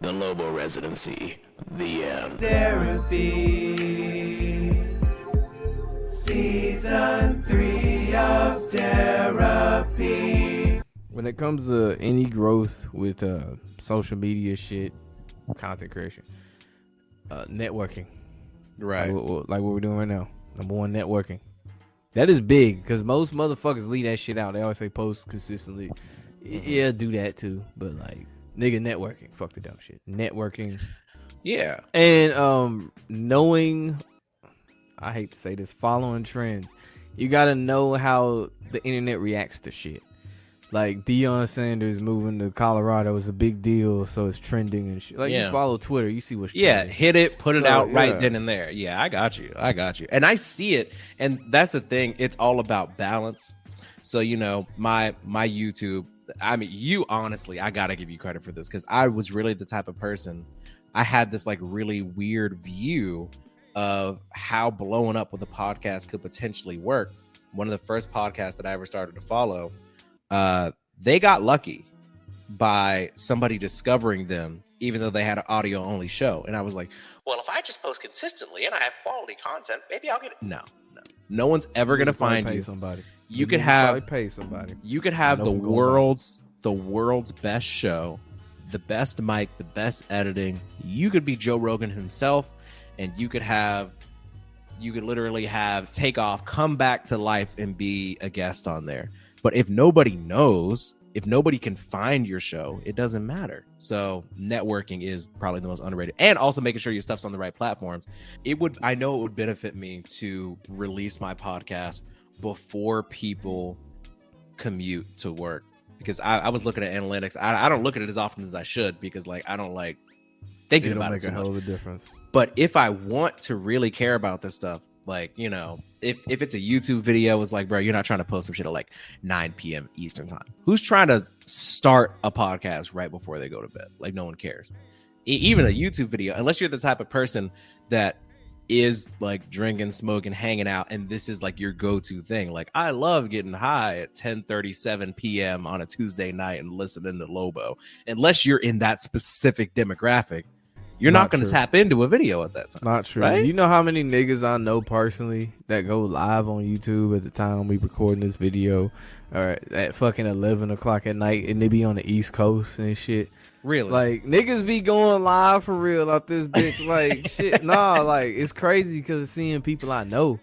L0B0 Residency. The end. Derapy. Season 3 of Derapy. When it comes to any growth with social media shit, content creation, networking, Right. like what we're doing right now. Number one, networking. That is big because most motherfuckers leave that shit out. They always say post consistently. Yeah, do that too. But like, nigga, networking. Fuck the dumb shit. Networking. Yeah. And knowing, I hate to say this, following trends. You gotta know how the internet reacts to shit. Like Deion Sanders moving to Colorado is a big deal, so it's trending and shit. Like you follow Twitter, you see what's trending. Hit it, put it out right then and there. Yeah, I got you. And I see it, and that's the thing. It's all about balance. So my YouTube. I mean, you honestly, I gotta give you credit for this because I was really the type of person. I had this like really weird view of how blowing up with a podcast could potentially work. One of the first podcasts that I ever started to follow, they got lucky by somebody discovering them, even though they had an audio only show. And I was like, well, if I just post consistently and I have quality content, maybe I'll get it. No one's ever gonna find you. Somebody. You could pay somebody. You could have the world's best show, the best mic, the best editing. You could be Joe Rogan himself, and you could literally have Takeoff come back to life and be a guest on there. But if nobody knows, if nobody can find your show, it doesn't matter. So networking is probably the most underrated, and also making sure your stuff's on the right platforms. I know it would benefit me to release my podcast before people commute to work, because I was looking at analytics. I don't look at it as often as I should, because like I don't like thinking about it so much. It'll make a hell of a difference. But if I want to really care about this stuff, like, if it's a YouTube video, it's like, bro, you're not trying to post some shit at like 9 p.m. Eastern time. Who's trying to start a podcast right before they go to bed? Like, no one cares. Even a YouTube video, unless you're the type of person that is like drinking, smoking, hanging out, and this is like your go-to thing. Like, I love getting high at 10:37 p.m. on a Tuesday night and listening to L0B0. Unless you're in that specific demographic, you're not going to tap into a video at that time. Not true. Right? You know how many niggas I know personally that go live on YouTube at the time we recording this video, or at fucking 11 o'clock at night, and they be on the East Coast and shit. Really? Like, niggas be going live for real out this bitch. Like, shit. Nah, like, it's crazy because of seeing people I know.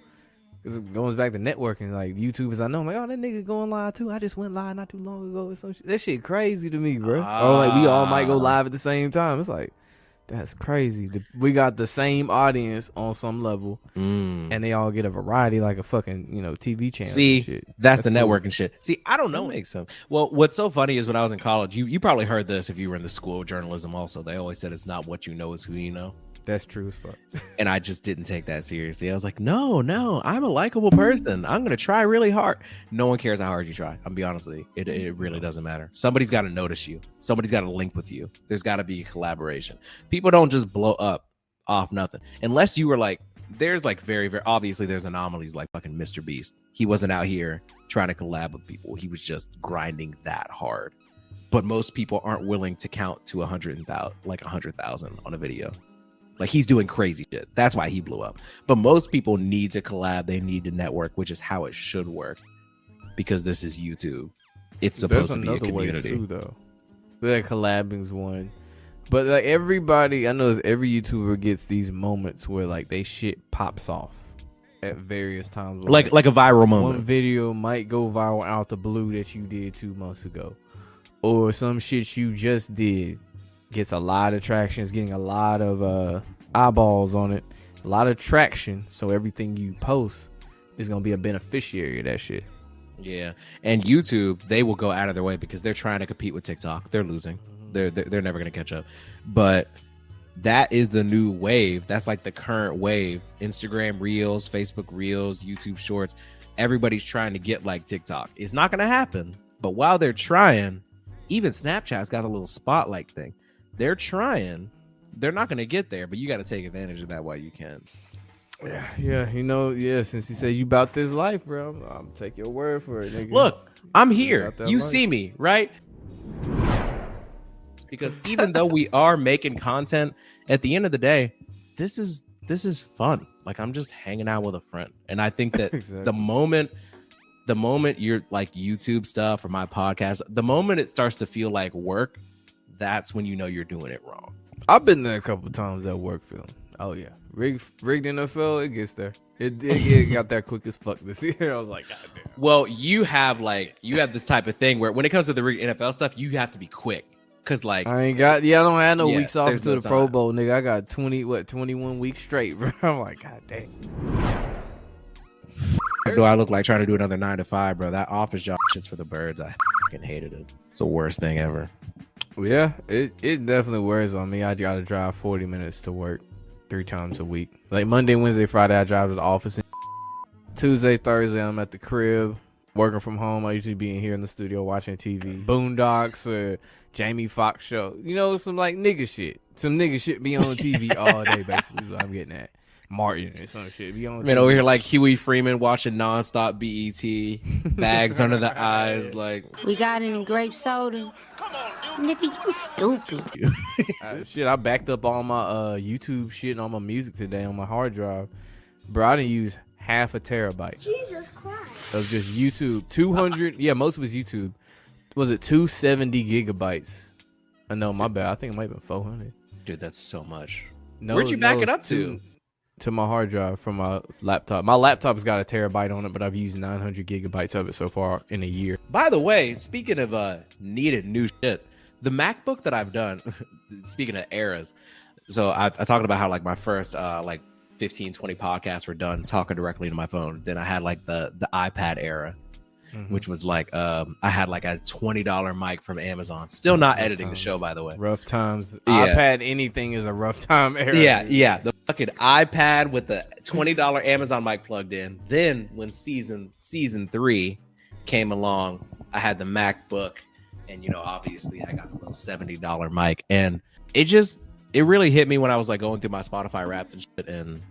Because it goes back to networking. Like, YouTubers I know, I'm like, oh, that nigga going live too. I just went live not too long ago or some shit. That shit crazy to me, bro. Or like, we all might go live at the same time. It's like, that's crazy. We got the same audience on some level, and they all get a variety like a fucking TV channel. See, shit. That's the networking shit. See, I don't know. Makes sense. Well, what's so funny is when I was in college, you probably heard this if you were in the school of journalism. Also, they always said it's not what you know, it's who you know. That's true as fuck. And I just didn't take that seriously. I was like, no, I'm a likable person. I'm gonna try really hard. No one cares how hard you try. I'm gonna be honest with you. It really doesn't matter. Somebody's got to notice you. Somebody's got to link with you. There's got to be a collaboration. People don't just blow up off nothing unless you were like. There's like very, very obviously there's anomalies like fucking Mr. Beast. He wasn't out here trying to collab with people. He was just grinding that hard. But most people aren't willing to count to 100,000 on a video. Like, he's doing crazy shit. That's why he blew up. But most people need to collab. They need to network, which is how it should work. Because this is YouTube. It's supposed to be a community. Way too, though. That collabing's one. But like everybody, I know every YouTuber gets these moments where like they shit pops off at various times. Like a viral moment. One video might go viral out the blue that you did 2 months ago. Or some shit you just did gets a lot of traction. It's getting a lot of eyeballs on it, a lot of traction. So everything you post is gonna be a beneficiary of that shit. Yeah, and YouTube, they will go out of their way because they're trying to compete with TikTok. They're losing. They're never gonna catch up. But that is the new wave. That's like the current wave. Instagram Reels, Facebook Reels, YouTube Shorts. Everybody's trying to get like TikTok. It's not gonna happen. But while they're trying, even Snapchat's got a little spotlight thing. They're trying. They're not going to get there, but you got to take advantage of that while you can. Yeah, since you say you about this life, bro, I'm take your word for it, nigga. Look, I'm here. You life. see me, right? matters, because even though we are making content, at the end of the day, this is fun. Like, I'm just hanging out with a friend. And I think that Exactly. the moment you're like YouTube stuff or my podcast, the moment it starts to feel like work, that's when you know you're doing it wrong. I've been there a couple times at work feeling. Oh yeah, rigged NFL, it gets there. It got there quick as fuck this year. I was like, God damn. Well, you have this type of thing where when it comes to the NFL stuff, you have to be quick. Cause like I don't have no Yeah, weeks off there's to no the Pro time. Bowl, nigga. I got 21 weeks straight, bro. I'm like, God damn. do I look like trying to do another 9 to 5, bro? That office job shit's for the birds. I fucking hated it. It's the worst thing ever. Yeah, it definitely wears on me. I gotta drive 40 minutes to work 3 times a week. Like Monday, Wednesday, Friday, I drive to the office. Tuesday, Thursday, I'm at the crib working from home. I usually be in here in the studio watching TV, Boondocks or Jamie Foxx show. You know, some like nigga shit. Some nigga shit be on TV all day. Basically, is what I'm getting at. Martin or some shit be on. Man, TV. over here like Huey Freeman watching nonstop BET, bags under the eyes, like We got any grape soda? Nigga, you stupid. Shit, I backed up all my YouTube shit and all my music today on my hard drive. Bro, I didn't use half a terabyte. Jesus Christ. Of just YouTube. 200, yeah, most of it's YouTube. Was it 270 gigabytes? No, my bad. I think it might have been 400. dude, that's so much. No, Where'd you back it it's up to? To my hard drive from my laptop. My laptop's got a terabyte on it, but I've used 900 gigabytes of it so far in a year. By the way, speaking of needed new shit, the MacBook that I've done, speaking of eras, so I talked about how like my first like 15, 20 podcasts were done talking directly to my phone. Then I had like the iPad era, which was like I had like a $20 mic from Amazon. Still not editing the show, by the way. Rough times. Yeah. iPad anything is a rough time era. Yeah. The fucking iPad with the $20 Amazon mic plugged in. Then when season 3 came along, I had the MacBook, and you know, obviously I got the little $70 mic, and it really hit me when I was like going through my Spotify Wrapped and shit. And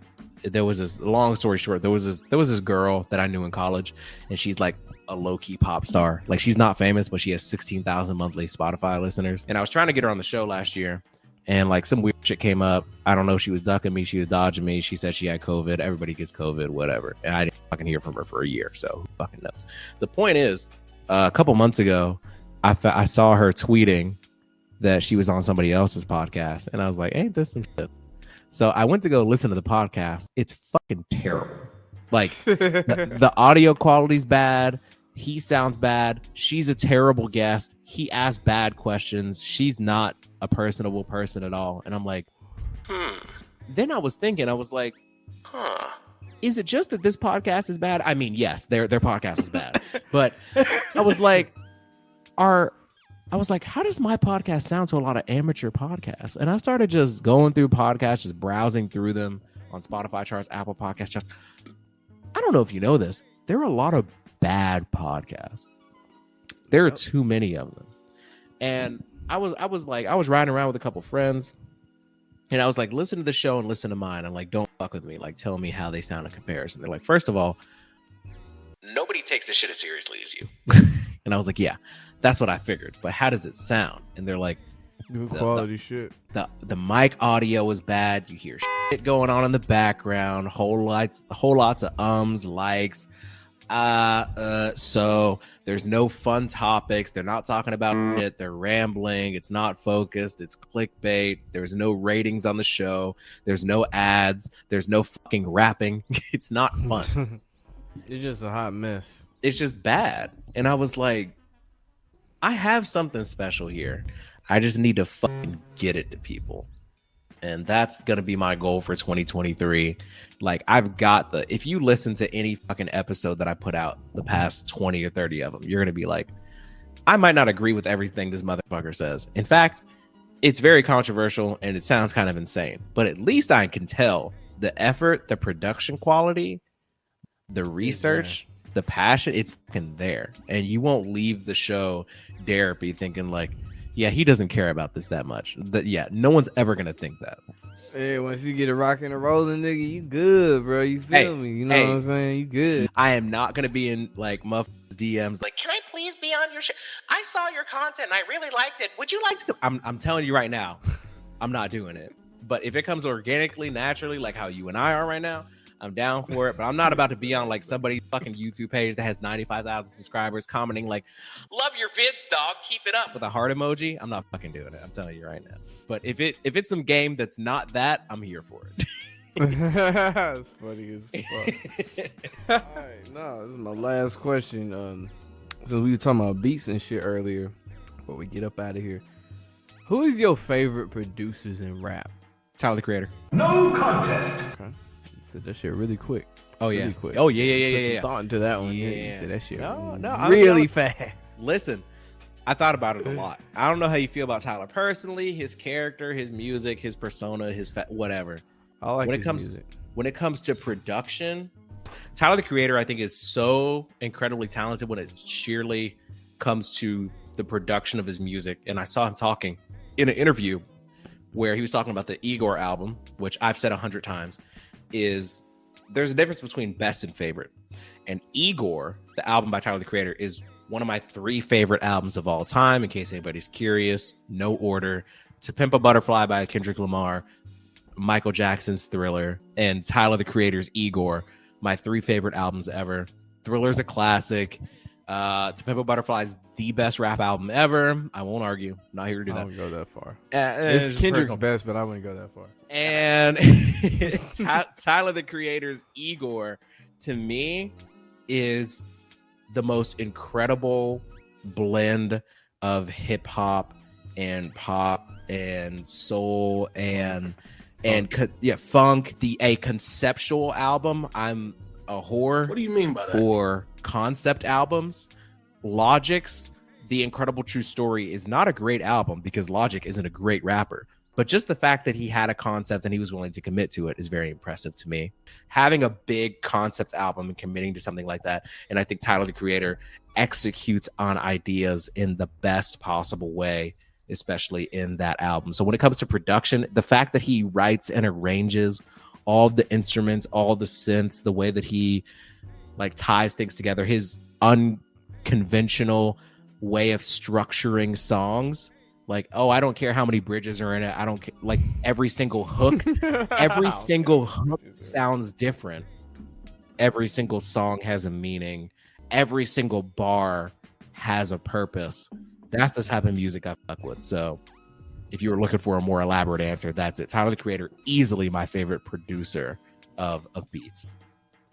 there was this, long story short, there was this girl that I knew in college, and she's like a low-key pop star. Like, she's not famous, but she has 16,000 monthly Spotify listeners. And I was trying to get her on the show last year, and like some weird shit came up. I don't know if she was ducking me, she was dodging me. She said she had COVID. Everybody gets COVID, whatever. And I didn't fucking hear from her for a year, so who fucking knows? The point is, a couple months ago, I saw her tweeting that she was on somebody else's podcast, and I was like, ain't this some shit? So I went to go listen to the podcast. It's fucking terrible. Like, the audio quality's bad. He sounds bad. She's a terrible guest. He asked bad questions. She's not a personable person at all. And I'm like, Then I was thinking, I was like, is it just that this podcast is bad? I mean, yes, their podcast is bad. But I was like, how does my podcast sound to a lot of amateur podcasts? And I started just going through podcasts, just browsing through them on Spotify charts, Apple Podcast charts. I don't know if you know this. There are a lot of bad podcasts. There are too many of them. And I was riding around with a couple friends, and I was like, listen to the show and listen to mine. I'm like, don't fuck with me. Like, tell me how they sound in comparison. They're like, first of all, nobody takes this shit as seriously as you. And I was like, yeah, that's what I figured. But how does it sound? And they're like, good quality shit. The mic audio is bad. You hear shit going on in the background. Whole lots of likes. So there's no fun topics. They're not talking about it. They're rambling. It's not focused. It's clickbait. There's no ratings on the show. There's no ads. There's no fucking rapping. It's not fun. It's just a hot mess. It's just bad. And I was like, I have something special here. I just need to fucking get it to people. And that's going to be my goal for 2023. Like, I've got if you listen to any fucking episode that I put out, the past 20 or 30 of them, you're going to be like, I might not agree with everything this motherfucker says. In fact, it's very controversial and it sounds kind of insane, but at least I can tell the effort, the production quality, the research, the passion, it's fucking there. And you won't leave the show Derapy thinking like, yeah, he doesn't care about this that much. Yeah, no one's ever going to think that. Yeah, once you get it rocking and rolling, nigga, you good, bro. You feel me? You know what I'm saying? You good. I am not gonna be in like Muff's DMs like, can I please be on your show? I saw your content and I really liked it. Would you like to? I'm telling you right now, I'm not doing it. But if it comes organically, naturally, like how you and I are right now, I'm down for it. But I'm not about to be on like somebody's fucking YouTube page that has 95,000 subscribers commenting like, love your vids, dog. Keep it up with a heart emoji. I'm not fucking doing it. I'm telling you right now. But if it's some game that's not that, I'm here for it. That's funny as fuck. All right, no, this is my last question. So we were talking about beats and shit earlier, but we get up out of here. Who is your favorite producers in rap? Tyler the Creator. No contest. Okay, you said that shit really quick. Oh yeah. Really quick. Oh yeah. Some thought into that one. Yeah. You said that shit. No, really fast. Listen, I thought about it a lot. I don't know how you feel about Tyler personally, his character, his music, his persona, whatever. I like when his it comes music. When it comes to production, Tyler the Creator, I think, is so incredibly talented when it sheerly comes to the production of his music. And I saw him talking in an interview where he was talking about the Igor album, which I've said 100 times, there's a difference between best and favorite. And Igor, the album by Tyler the Creator, is one of my 3 favorite albums of all time, in case anybody's curious. No order. To Pimp a Butterfly by Kendrick Lamar, Michael Jackson's Thriller, and Tyler the Creator's Igor, my 3 favorite albums ever. Thriller's a classic. To Pimp a Butterfly is the best rap album ever. I won't argue. I'm not here to do that. I wouldn't go that far. It's Kendrick's personal. best, but I wouldn't go that far. And Tyler the Creator's Igor, to me, is the most incredible blend of hip hop and pop and soul and funk. A conceptual album. I'm a whore. What do you mean by that? For concept albums. Logic's The Incredible True Story is not a great album because Logic isn't a great rapper. But just the fact that he had a concept and he was willing to commit to it is very impressive to me. Having a big concept album and committing to something like that, and I think Tyler the Creator executes on ideas in the best possible way, especially in that album. So when it comes to production, the fact that he writes and arranges all the instruments, all the synths, the way that he like ties things together, his unconventional way of structuring songs. Like, oh, I don't care how many bridges are in it. I don't care. Like every single hook sounds different. Every single song has a meaning. Every single bar has a purpose. That's the type of music I fuck with. So if you were looking for a more elaborate answer, that's it. Tyler the Creator, easily my favorite producer of beats.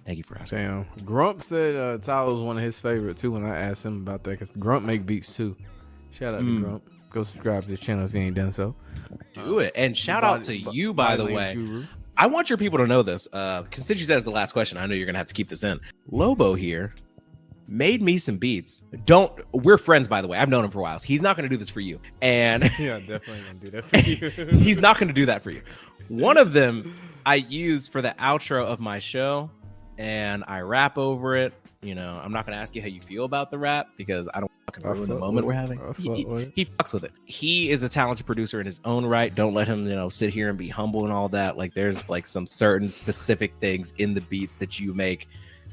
Thank you for asking. Damn. Grump said Tyler was one of his favorite too when I asked him about that, because Grump make beats too. Shout out to Grump. Go subscribe to this channel if you ain't done so. Do it. And shout out to you, by the way. Guru. I want your people to know this. Since you said it's the last question, I know you're going to have to keep this in. Lobo here made me some beats. We're friends, by the way. I've known him for a while. So he's not going to do this for you. And yeah, definitely going to do that for you. He's not going to do that for you. One of them I use for the outro of my show, and I rap over it. You know, I'm not going to ask you how you feel about the rap because I don't fucking ruin the moment we're having. He fucks with it. He is a talented producer in his own right. Don't let him, sit here and be humble and all that. Like, there's like some certain specific things in the beats that you make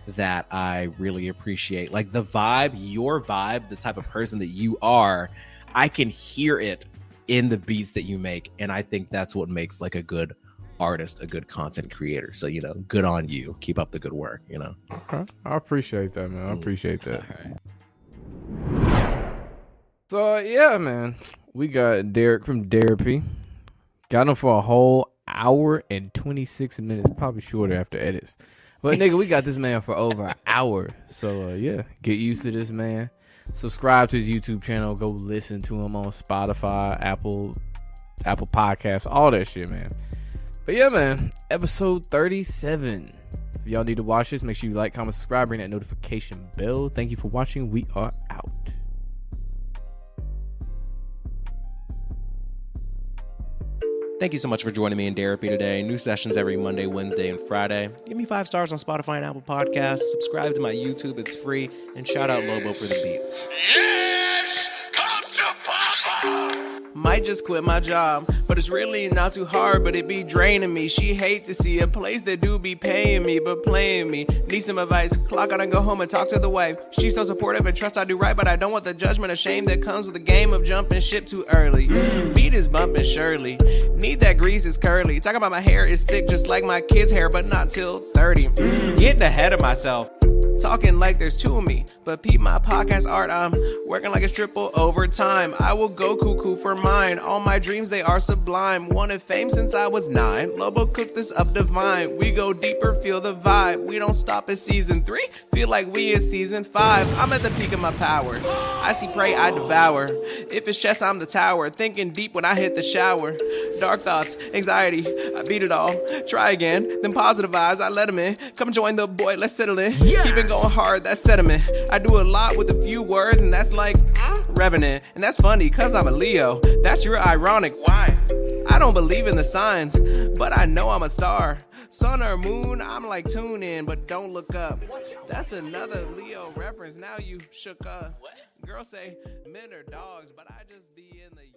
that I really appreciate. Like the vibe, your vibe, the type of person that you are, I can hear it in the beats that you make. And I think that's what makes like a good artist, a good content creator. So, good on you. Keep up the good work, Okay. I appreciate that, man. I appreciate that. Right. So, yeah, man. We got Derek from Derapy. Got him for a whole hour and 26 minutes. Probably shorter after edits. But, nigga, we got this man for over an hour. So, yeah, get used to this man. Subscribe to his YouTube channel. Go listen to him on Spotify, Apple Podcasts, all that shit, man. But yeah, man, episode 37. If y'all need to watch this, make sure you like, comment, subscribe, ring that notification bell. Thank you for watching. We are out. Thank you so much for joining me in Derapy today. New sessions every Monday, Wednesday, and Friday. Give me 5 stars on Spotify and Apple Podcasts. Subscribe to my YouTube. It's free. And shout out Lobo for the beat. Yes! Come to Papa! Might just quit my job, but it's really not too hard, but it be draining me. She hates to see a place that do be paying me, but playing me. Need some advice, clock out and go home and talk to the wife. She's so supportive and trust I do right, but I don't want the judgment or shame that comes with the game of jumping ship too early. Beat is bumping Shirley, need that grease is curly. Talking about my hair is thick just like my kid's hair, but not till 30. Getting ahead of myself. Talking like there's two of me, but peep my podcast art, I'm working like it's triple overtime. I will go cuckoo for mine, all my dreams they are sublime. Wanted fame since I was 9, Lobo cooked this up divine. We go deeper, feel the vibe, we don't stop at season 3, feel like we is season 5. I'm at the peak of my power, I see prey I devour. If it's chess I'm the tower, thinking deep when I hit the shower. Dark thoughts, anxiety, I beat it all. Try again, then positive vibes, I let them in. Come join the boy, let's settle in. Keep it going hard, that's sediment. I do a lot with a few words, and that's like revenant. And that's funny, cause I'm a Leo. That's your ironic. Why? I don't believe in the signs, but I know I'm a star. Sun or moon, I'm like tune in, but don't look up. That's another Leo reference, now you shook up. Girls say men are dogs, but I just be in the